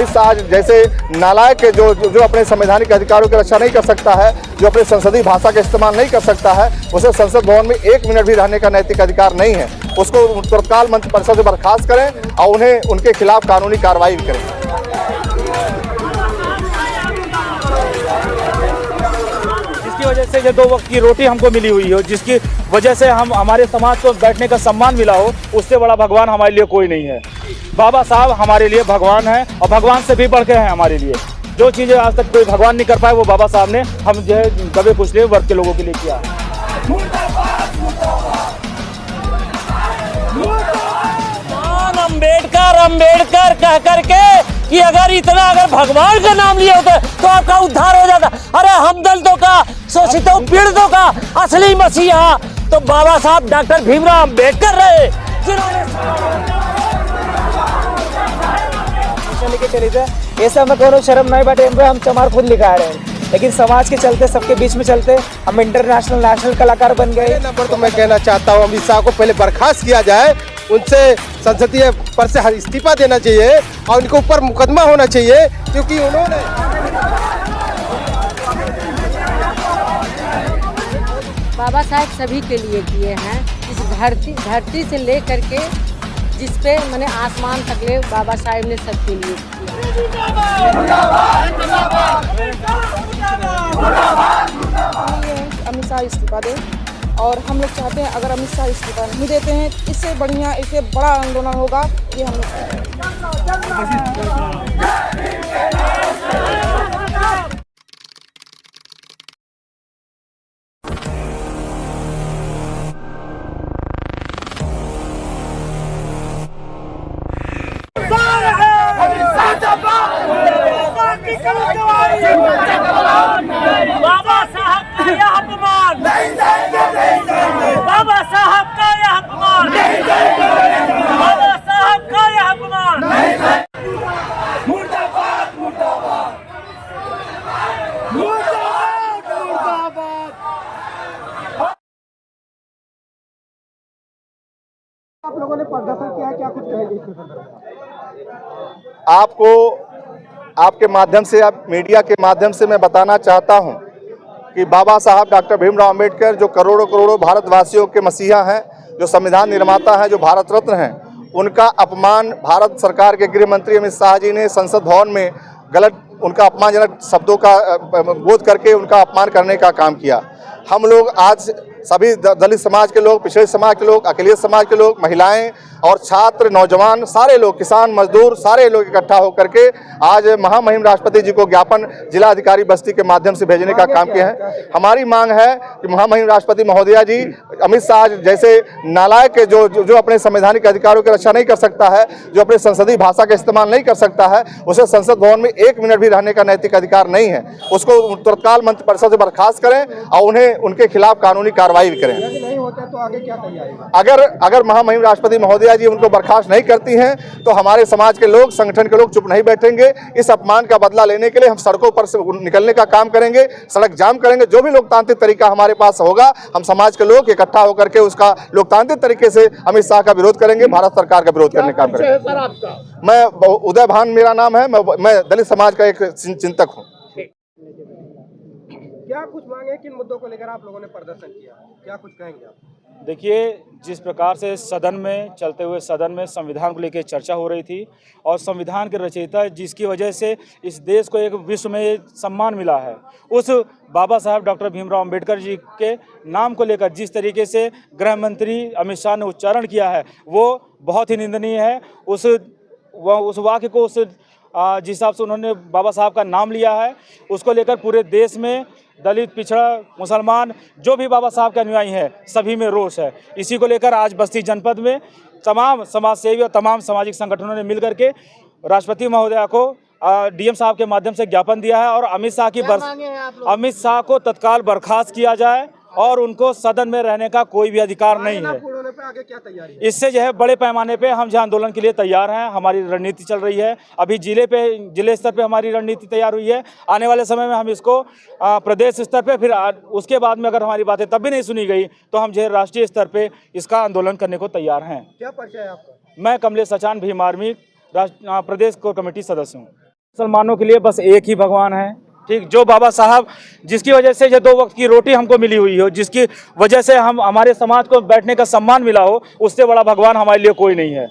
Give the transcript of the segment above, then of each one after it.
अमित शाह जैसे नालायक जो अपने संवैधानिक अधिकारों की रक्षा नहीं कर सकता है, जो अपने संसदीय भाषा का इस्तेमाल नहीं कर सकता है, उसे संसद भवन में 1 मिनट भी रहने का नैतिक अधिकार नहीं है। उसको तत्काल मंत्रिपरिषद से बर्खास्त करें और उन्हें उनके खिलाफ कानूनी कार्रवाई करें। जिसकी वजह से ये 2 वक्त की रोटी हमको मिली हुई हो, जिसकी वजह से हम हमारे समाज को बैठने का सम्मान मिला हो, उससे बड़ा भगवान हमारे लिए कोई नहीं है। बाबा साहब हमारे लिए भगवान हैं और भगवान से भी बढ़ के हैं हमारे लिए। जो चीज़ें आज तक कोई भगवान नहीं कर पाए वो बाबा साहब ने हम जो है दबे कुचले वर्ग के लोगों के लिए किया। अंबेडकर अंबेडकर कह करके कि अगर भगवान का नाम लिया होता तो आपका उद्धार हो जाता। अरे हम दलितों का, शोषितों पीड़ितों का असली मसीहा तो बाबा साहब डॉक्टर भीमराव अंबेडकर रहे, जिन्होंने लेके चले थे। ये सब में कोनो शर्म नहीं बैठे, हम चमार खुद लिखा रहे हैं, लेकिन समाज के चलते, सबके बीच में चलते हम इंटरनेशनल नेशनल कलाकार बन गए। नंबर तो मैं कहना चाहता हूँ अमित शाह को पहले बर्खास्त किया जाए, उनसे संसदीय पद से इस्तीफा देना चाहिए और उनके ऊपर मुकदमा होना चाहिए, क्योंकि उन्होंने बाबा साहब सभी के लिए किए हैं। इस धरती से ले करके जिस पे मैंने आसमान तक ले बाबा साहब ने सबके लिए अमित शाह इस्तीफा दें और हम लोग चाहते हैं अगर अमित शाह इस्तीफा नहीं देते हैं इससे बढ़िया, इससे बड़ा आंदोलन होगा ये हम बाबा साहब का यह अपमान, बाबा साहब का यह अपमान, बाबा साहब का यह अपमान। मुर्दाबाद मुर्दाबाद मुर्दाबाद मुर्दाबाद। आप लोगों ने प्रदर्शन किया, क्या कुछ कहेंगे? आपको आपके माध्यम से, आप मीडिया के माध्यम से मैं बताना चाहता हूं कि बाबा साहब डॉक्टर भीमराव अंबेडकर जो करोड़ों करोड़ों भारतवासियों के मसीहा हैं, जो संविधान निर्माता हैं, जो भारत रत्न हैं, उनका अपमान भारत सरकार के गृह मंत्री अमित शाह जी ने संसद भवन में गलत, उनका अपमानजनक शब्दों का बोध करके उनका अपमान करने का काम किया। हम लोग आज सभी दलित समाज के लोग, पिछड़े समाज के लोग, अकेले समाज के लोग, महिलाएं और छात्र, नौजवान, सारे लोग, किसान, मजदूर, सारे लोग इकट्ठा होकर के आज महामहिम राष्ट्रपति जी को ज्ञापन जिला अधिकारी बस्ती के माध्यम से भेजने का काम किया है। हमारी मांग है कि महामहिम राष्ट्रपति महोदया जी अमित शाह जैसे नालायक जो अपने संवैधानिक अधिकारों की रक्षा नहीं कर सकता है, जो अपने संसदीय भाषा का इस्तेमाल नहीं कर सकता है, उसे संसद भवन में 1 मिनट भी रहने का नैतिक अधिकार नहीं है। उसको तत्काल मंत्रिपरिषद से बर्खास्त करें और उन्हें उनके खिलाफ कानूनी कार्रवाई करें। नहीं होता तो आगे क्या तैयारी? अगर महामहिम राष्ट्रपति महोदया जी उनको बर्खास्त नहीं करती हैं तो हमारे समाज के लोग, संगठन के लोग चुप नहीं बैठेंगे। इस अपमान का बदला लेने के लिए हम सड़कों पर से निकलने का काम करेंगे, सड़क जाम करेंगे। जो भी लोकतांत्रिक तरीका हमारे पास होगा, हम समाज के लोग इकट्ठा होकर के उसका लोकतांत्रिक तरीके से अमित शाह का विरोध करेंगे, भारत सरकार का विरोध करने का काम करेंगे। मैं उदय भान मेरा नाम है, मैं दलित समाज का एक चिंतक हूँ। क्या कुछ मांगे, किन मुद्दों को लेकर आप लोगों ने प्रदर्शन किया, क्या कुछ कहेंगे आप? देखिए, जिस प्रकार से सदन में चलते हुए सदन में संविधान को लेकर चर्चा हो रही थी और संविधान के रचयिता जिसकी वजह से इस देश को एक विश्व में सम्मान मिला है, उस बाबा साहब डॉक्टर भीमराव अंबेडकर जी के नाम को लेकर जिस तरीके से गृह मंत्री अमित शाह ने उच्चारण किया है वो बहुत ही निंदनीय है। उस वाक्य को जिस हिसाब से उन्होंने बाबा साहब का नाम लिया है, उसको लेकर पूरे देश में दलित, पिछड़ा, मुसलमान, जो भी बाबा साहब के अनुयायी हैं, सभी में रोष है। इसी को लेकर आज बस्ती जनपद में तमाम समाज सेवी और तमाम सामाजिक संगठनों ने मिलकर के राष्ट्रपति महोदया को डीएम साहब के माध्यम से ज्ञापन दिया है और अमित शाह को तत्काल बर्खास्त किया जाए और उनको सदन में रहने का कोई भी अधिकार नहीं है। आगे क्या तैयारी है? इससे जो है बड़े पैमाने पे हम जो आंदोलन के लिए तैयार हैं। हमारी रणनीति चल रही है, अभी जिले स्तर पे हमारी रणनीति तैयार हुई है। आने वाले समय में हम इसको प्रदेश स्तर पे, फिर उसके बाद में अगर हमारी बातें तब भी नहीं सुनी गई तो हम जो है राष्ट्रीय स्तर पे इसका आंदोलन करने को तैयार हैं। क्या परिचय है आपका? मैं कमलेश सचान, भीम आर्मी प्रदेश कोर कमेटी सदस्य हूँ। मुसलमानों के लिए बस एक ही भगवान है। ठीक, जो बाबा साहब जिसकी वजह से ये 2 वक्त की रोटी हमको मिली हुई हो, जिसकी वजह से हम हमारे समाज को बैठने का सम्मान मिला हो, उससे बड़ा भगवान हमारे लिए कोई नहीं है।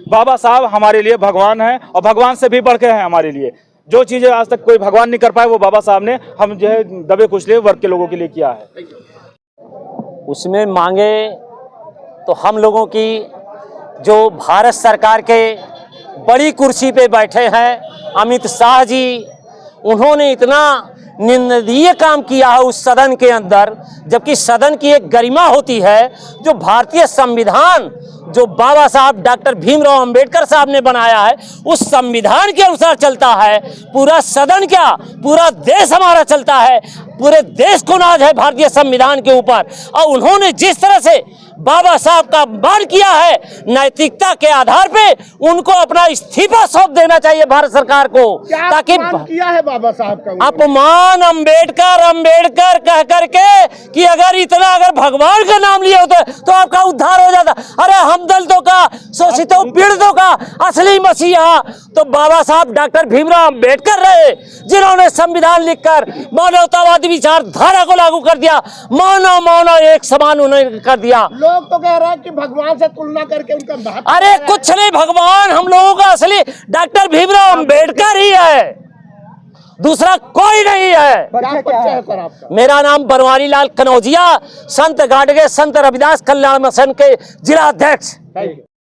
बाबा साहब हमारे लिए भगवान है और भगवान से भी बढ़ के हैं हमारे लिए। जो चीज़ें आज तक कोई भगवान नहीं कर पाए वो बाबा साहब ने हम जो है दबे कुचले वर्ग के लोगों के लिए किया है। उसमें मांगे तो हम लोगों की जो भारत सरकार के बड़ी कुर्सी पे बैठे हैं अमित शाह जी, उन्होंने इतना निंदनीय काम किया है उस सदन के अंदर, जबकि सदन की एक गरिमा होती है। जो भारतीय संविधान जो बाबा साहब डॉक्टर भीमराव अंबेडकर साहब ने बनाया है, उस संविधान के अनुसार चलता है पूरा सदन, क्या पूरा देश हमारा चलता है। पूरे देश को नाज है भारतीय संविधान के ऊपर। और उन्होंने जिस तरह से बाबा साहब का अपमान किया है, नैतिकता के आधार पे उनको अपना इस्तीफा सौंप देना चाहिए भारत सरकार को। ताकि किया है बाबा साहब का अपमान अंबेडकर अंबेडकर कह करके कि अगर भगवान का नाम लिया होता तो आपका उद्धार हो जाता। अरे हम दलितों का, शोषितों पीड़ितों का असली मसीहा तो बाबा साहब डॉक्टर भीमराव अंबेडकर रहे, जिन्होंने संविधान लिखकर मानवतावादी विचारधारा को लागू कर दिया। मानव मानव एक समान उन्होंने कर दिया। लोग तो कह रहे हैं कि भगवान से तुलना करके उनका महत्व। अरे कुछ नहीं, भगवान हम लोगों का असली डॉक्टर भीमराव अंबेडकर ही है, दूसरा कोई नहीं है। क्या है सर आपका? मेरा नाम बनवारी लाल कनौजिया, संत गाडगे संत रविदास कल्याण मिशन के जिला अध्यक्ष।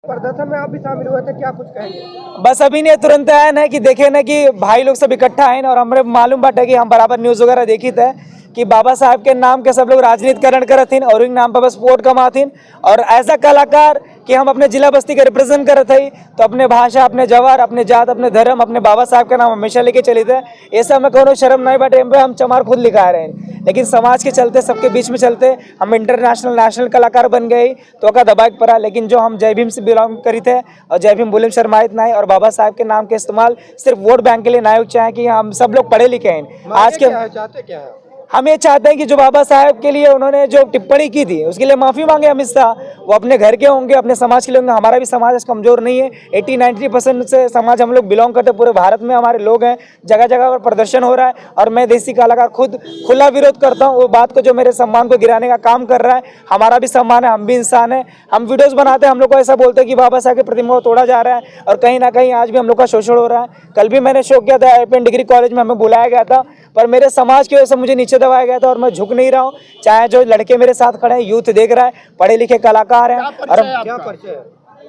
प्रदर्शन में आप भी शामिल हुए थे, क्या कुछ कहेंगे? बस अभी ने तुरंत आया ना कि देखे ना कि भाई लोग सब इकट्ठा है और हमें मालूम बाटे कि हम बराबर न्यूज़ वगैरह देखी थे कि बाबा साहब के नाम के सब लोग राजनीतिकरण करथिन और इन नाम पर बस वोट कमाथिन। और ऐसा कलाकार कि हम अपने जिला बस्ती के रिप्रेजेंट करत हई तो अपने भाषा, अपने जवार, अपने जात, अपने धर्म, अपने बाबा साहब का नाम हमेशा लेके चले थे। ऐसा में कोनो शर्म नहीं बाटे, हम चमार खुद लिखा रहे हैं। लेकिन समाज के चलते, सबके बीच में चलते हम इंटरनेशनल नेशनल कलाकार बन गए तो का दबाव पड़ा। लेकिन जो हम जय भीम से बिलोंग करी थे और जय भीम बुलंद शर्माइत नहीं और बाबा साहब के नाम के इस्तेमाल सिर्फ वोट बैंक के लिए ना चाहे कि हम सब लोग पढ़े लिखे हैं। आज के चाहते क्या है? हम ये चाहते हैं कि जो बाबा साहब के लिए उन्होंने जो टिप्पणी की थी उसके लिए माफ़ी मांगे अमित शाह। वो अपने घर के होंगे, अपने समाज के लिए होंगे। हमारा भी समाज कमज़ोर नहीं है। 80-90% से समाज हम लोग बिलोंग करते, पूरे भारत में हमारे लोग हैं। जगह जगह पर प्रदर्शन हो रहा है और मैं देसी कलाकार खुद खुला विरोध करता हूँ वो बात को जो मेरे सम्मान को गिराने का काम कर रहा है। हमारा भी सम्मान है, हम भी इंसान हैं। हम वीडियोज़ बनाते हैं, हम लोग को ऐसा बोलते हैं कि बाबा साहब की प्रतिमा को तोड़ा जा रहा है और कहीं ना कहीं आज भी हम लोग का शोषण हो रहा है। कल भी मैंने शो किया था, एपीएन डिग्री कॉलेज में हमें बुलाया गया था, पर मेरे समाज की वजह से मुझे नीचे दबाया गया था और मैं झुक नहीं रहा हूँ। चाहे जो लड़के मेरे साथ खड़े हैं, यूथ देख रहा है, पढ़े लिखे कलाकार हैं और क्या परिचय है?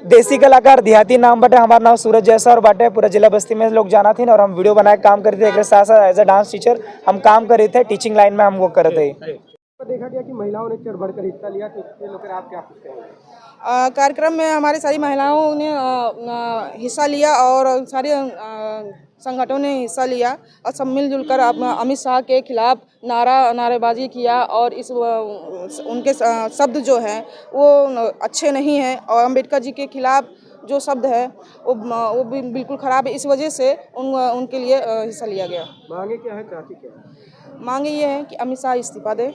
देसी कलाकार देहाती नाम बटे। हमारा नाम सूरज जैसा और बाटे। पूरा जिला बस्ती में लोग जाना थी और हम वीडियो बनाए काम करते थे। एक साथ साथ एज ए डांस टीचर हम काम कर रहे थे, टीचिंग लाइन में हम वो कर रहे थे। देखा गया कि महिलाओं ने चढ़ बढ़कर हिस्सा लिया, तो इसके लेकर आप क्या कुछ कहेंगे? कार्यक्रम में हमारी सारी महिलाओं ने हिस्सा लिया और सारे संगठनों ने हिस्सा लिया और सब मिलजुल कर अमित शाह के खिलाफ नारेबाजी किया। और इस उनके शब्द जो हैं वो अच्छे नहीं हैं और अंबेडकर जी के खिलाफ जो शब्द है वो भी बिल्कुल ख़राब है। इस वजह से उनके लिए हिस्सा लिया गया। मांगे क्या है, चाहती क्या है? मांगे ये है कि अमित शाह इस्तीफा दे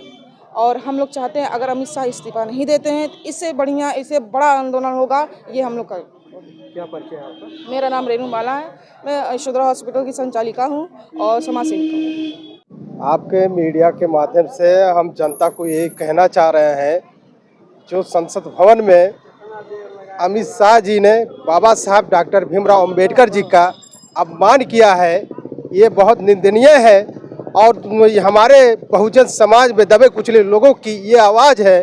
और हम लोग चाहते हैं अगर अमित शाह इस्तीफा नहीं देते हैं तो इससे बढ़िया, इससे बड़ा आंदोलन होगा। ये हम लोग का। क्या परिचय है आपका? मेरा नाम रेणु बाला है, मैं यशोधरा हॉस्पिटल की संचालिका हूँ और समाज सेविका हूँ। आपके मीडिया के माध्यम से हम जनता को ये कहना चाह रहे हैं, जो संसद भवन में अमित शाह जी ने बाबा साहब डॉक्टर भीमराव अंबेडकर जी का अपमान किया है, ये बहुत निंदनीय है। और हमारे बहुजन समाज में दबे कुचले लोगों की ये आवाज़ है,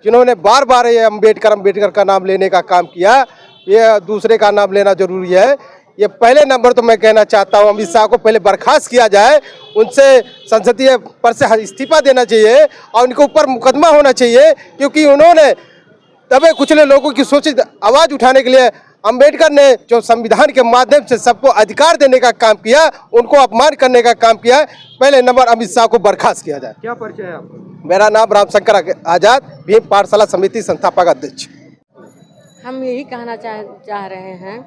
जिन्होंने बार बार ये अंबेडकर का नाम लेने का काम किया। ये दूसरे का नाम लेना जरूरी है। ये पहले नंबर तो मैं कहना चाहता हूँ अमित शाह को पहले बर्खास्त किया जाए, उनसे संसदीय पद से इस्तीफा देना चाहिए और उनके ऊपर मुकदमा होना चाहिए, क्योंकि उन्होंने दबे कुचले लोगों की शोषित आवाज़ उठाने के लिए अंबेडकर ने जो संविधान के माध्यम से सबको अधिकार देने का काम किया, उनको अपमान करने का काम किया। पहले नंबर अमित शाह को बर्खास्त किया जाए। क्या परिचय है आपका? मेरा नाम रामशंकर आजाद, भीम पाठशाला समिति संस्थापक अध्यक्ष। हम यही कहना चाह रहे हैं,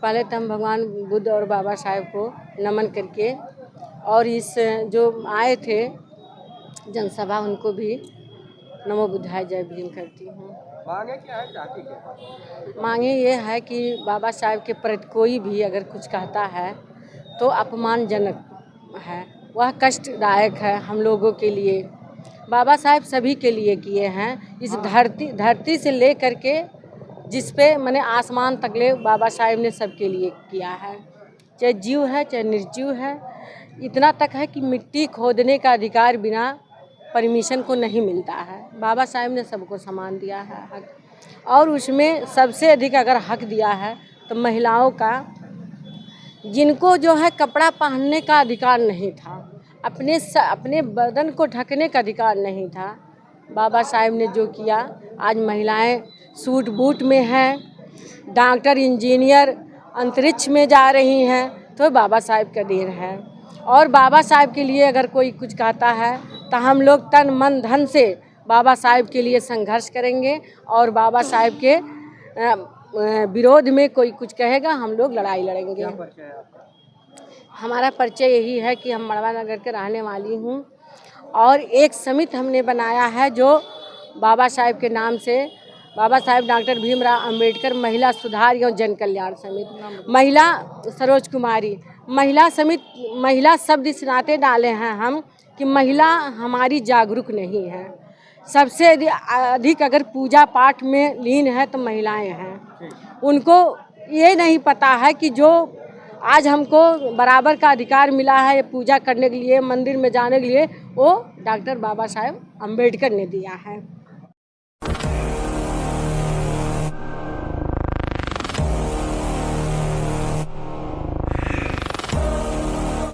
पहले तो हम भगवान बुद्ध और बाबा साहेब को नमन करके और इस जो आए थे जनसभा उनको भी नमो बुद्धाय जय भीम करती हूँ। मांगे क्या है, चाहती क्या है? मांगे ये है कि बाबा साहेब के प्रति कोई भी अगर कुछ कहता है तो अपमानजनक है, वह कष्टदायक है हम लोगों के लिए। बाबा साहेब सभी के लिए किए हैं, इस धरती से ले करके जिस पे मैंने आसमान तक ले बाबा साहेब ने सबके लिए किया है, चाहे जीव है चाहे निर्जीव है। इतना तक है कि मिट्टी खोदने का अधिकार बिना परमिशन को नहीं मिलता है। बाबा साहेब ने सबको समान दिया है हक, और उसमें सबसे अधिक अगर हक दिया है तो महिलाओं का, जिनको जो है कपड़ा पहनने का अधिकार नहीं था, अपने बदन को ढकने का अधिकार नहीं था, बाबा साहेब ने जो किया, आज महिलाएं सूट बूट में हैं, डॉक्टर इंजीनियर अंतरिक्ष में जा रही हैं, तो बाबा साहेब का देन है। और बाबा साहेब के लिए अगर कोई कुछ कहता है तो हम लोग तन मन धन से बाबा साहेब के लिए संघर्ष करेंगे, और बाबा साहेब के विरोध में कोई कुछ कहेगा हम लोग लड़ाई लड़ेंगे। हमारा परिचय यही है कि हम मड़वा नगर के रहने वाली हूँ, और एक समिति हमने बनाया है जो बाबा साहेब के नाम से, बाबा साहेब डॉक्टर भीमराव अंबेडकर महिला सुधार एवं जन कल्याण समिति, महिला सरोज कुमारी महिला समिति। महिला शब्द इस नाते डाले हैं हम कि महिला हमारी जागरूक नहीं है, सबसे अधिक अगर पूजा पाठ में लीन है तो महिलाएं हैं। उनको ये नहीं पता है कि जो आज हमको बराबर का अधिकार मिला है पूजा करने के लिए, मंदिर में जाने के लिए, वो डॉक्टर बाबा साहेब अंबेडकर ने दिया है।